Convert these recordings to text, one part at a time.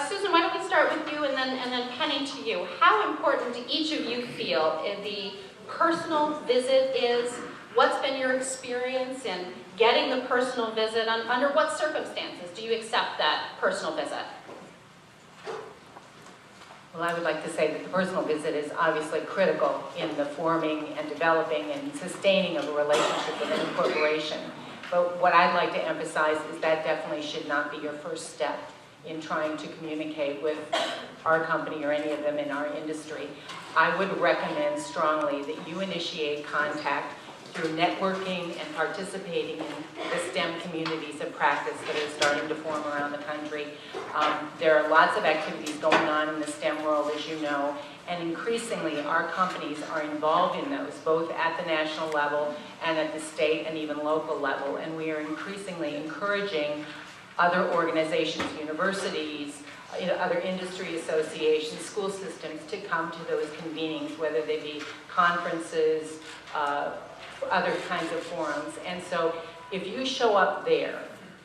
Susan, why don't we start with you and then Penny to you. How important do each of you feel the personal visit is? What's been your experience in getting the personal visit? Under what circumstances do you accept that personal visit? Well, I would like to say that the personal visit is obviously critical in the forming and developing and sustaining of a relationship with any corporation. But what I'd like to emphasize is that definitely should not be your first step in trying to communicate with our company or any of them in our industry. I would recommend strongly that you initiate contact through networking and participating in the STEM communities of practice that are starting to form around the country. There are lots of activities going on in the STEM world, as you know, and increasingly our companies are involved in those, both at the national level and at the state and even local level. And we are increasingly encouraging other organizations, universities, other industry associations, school systems to come to those convenings, whether they be conferences, other kinds of forums. And so if you show up there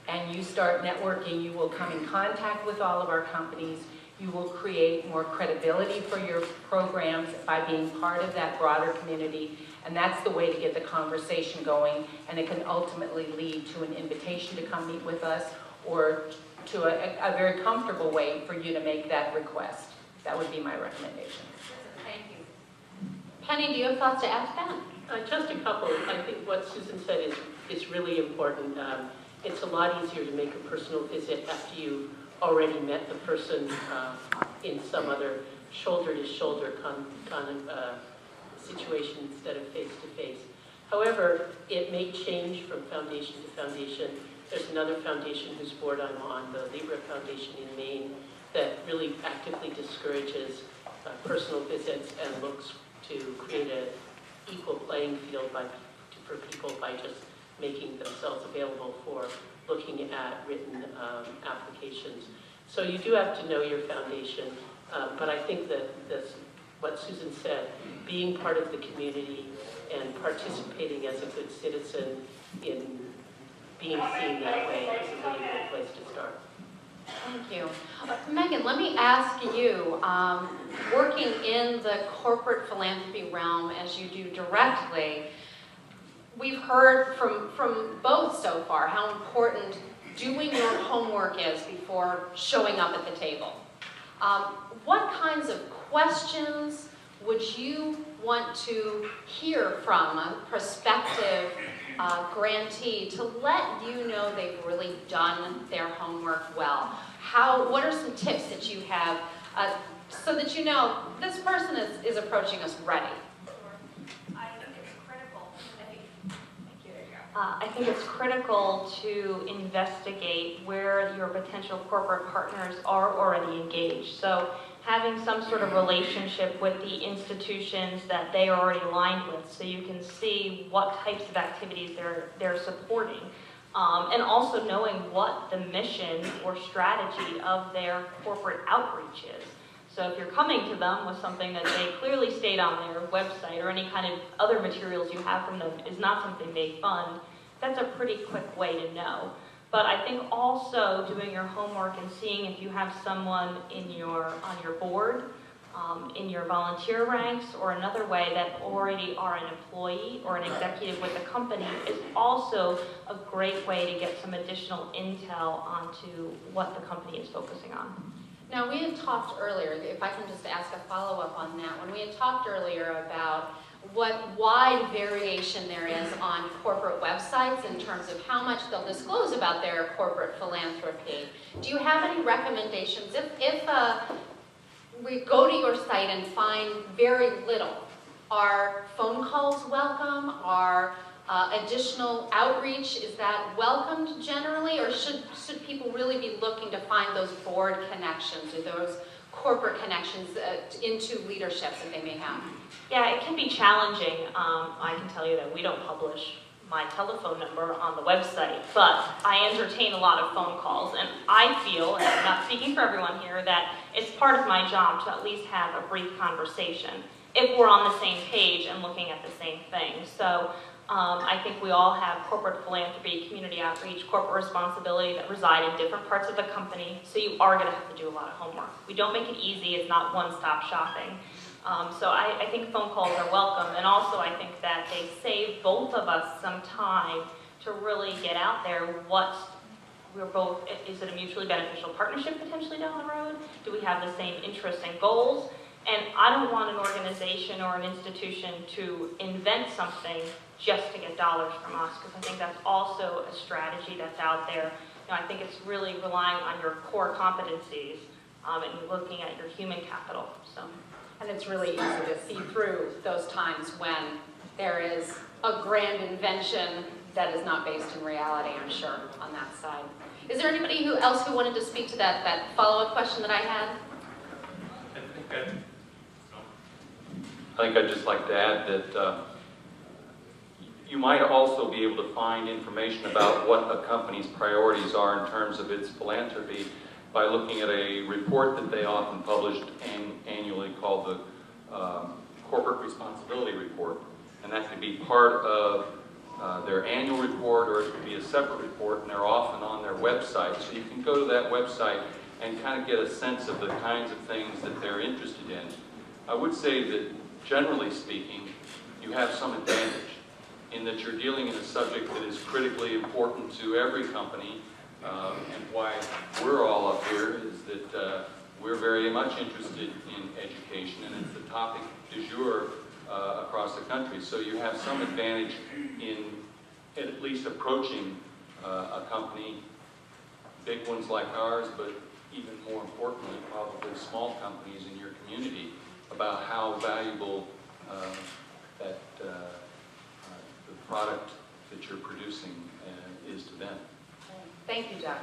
and you start networking, you will come in contact with all of our companies. You will create more credibility for your programs by being part of that broader community. And that's the way to get the conversation going. And it can ultimately lead to an invitation to come meet with us or to a very comfortable way for you to make that request. That would be my recommendation. Thank you. Penny, do you have thoughts to add to that? Just a couple. I think what Susan said is really important. It's a lot easier to make a personal visit after you've already met the person in some other shoulder-to-shoulder kind of situation instead of face-to-face. However, it may change from foundation to foundation. There's another foundation whose board I'm on, the Libra Foundation in Maine, that really actively discourages personal visits and looks to create an equal playing field for people by just making themselves available for looking at written applications. So you do have to know your foundation, but I think that what Susan said, being part of the community and participating as a good citizen in being seen that way is a really good place to start. Thank you. Megan, let me ask you, working in the corporate philanthropy realm as you do directly, we've heard from both so far how important doing your homework is before showing up at the table. What kinds of questions would you want to hear from a prospective grantee to let you know they've really done their homework well? What are some tips that you have so that you know this person is approaching us ready? I think it's critical. I think it's critical to investigate where your potential corporate partners are already engaged. So having some sort of relationship with the institutions that they are already aligned with, so you can see what types of activities they're supporting, and also knowing what the mission or strategy of their corporate outreach is. So if you're coming to them with something that they clearly state on their website or any kind of other materials you have from them is not something they fund, that's a pretty quick way to know. But I think also doing your homework and seeing if you have someone on your board, in your volunteer ranks, or another way that already are an employee or an executive with the company is also a great way to get some additional intel onto what the company is focusing on. Now, we had talked earlier, if I can just ask a follow-up on that, when we had talked earlier about what wide variation there is on corporate websites in terms of how much they'll disclose about their corporate philanthropy. Do you have any recommendations? If we go to your site and find very little, are phone calls welcome? Are additional outreach, is that welcomed generally? Or should people really be looking to find those board connections or those corporate connections into leaderships that they may have? Yeah, it can be challenging. I can tell you that we don't publish my telephone number on the website, but I entertain a lot of phone calls, and I feel, and I'm not speaking for everyone here, that it's part of my job to at least have a brief conversation if we're on the same page and looking at the same thing. So I think we all have corporate philanthropy, community outreach, corporate responsibility that reside in different parts of the company, so you are going to have to do a lot of homework. We don't make it easy, it's not one-stop shopping. So I think phone calls are welcome, and also I think that they save both of us some time to really get out there we're both, is it a mutually beneficial partnership potentially down the road? Do we have the same interests and goals? And I don't want an organization or an institution to invent something just to get dollars from us, because I think that's also a strategy that's out there. I think it's really relying on your core competencies and looking at your human capital. So. And it's really easy to see through those times when there is a grand invention that is not based in reality, I'm sure, on that side. Is there anybody else who wanted to speak to that follow-up question that I had? I think I'd just like to add that you might also be able to find information about what a company's priorities are in terms of its philanthropy by looking at a report that they often published annually called the Corporate Responsibility Report. And that could be part of their annual report, or it could be a separate report, and they're often on their website. So you can go to that website and kind of get a sense of the kinds of things that they're interested in. I would say that, generally speaking, you have some advantage in that you're dealing in a subject that is critically important to every company, and why we're all up here is that we're very much interested in education, and it's the topic du jour across the country. So you have some advantage in at least approaching a company, big ones like ours, but even more importantly, probably small companies in your community, about how valuable that the product that you're producing is to them. Thank you, John.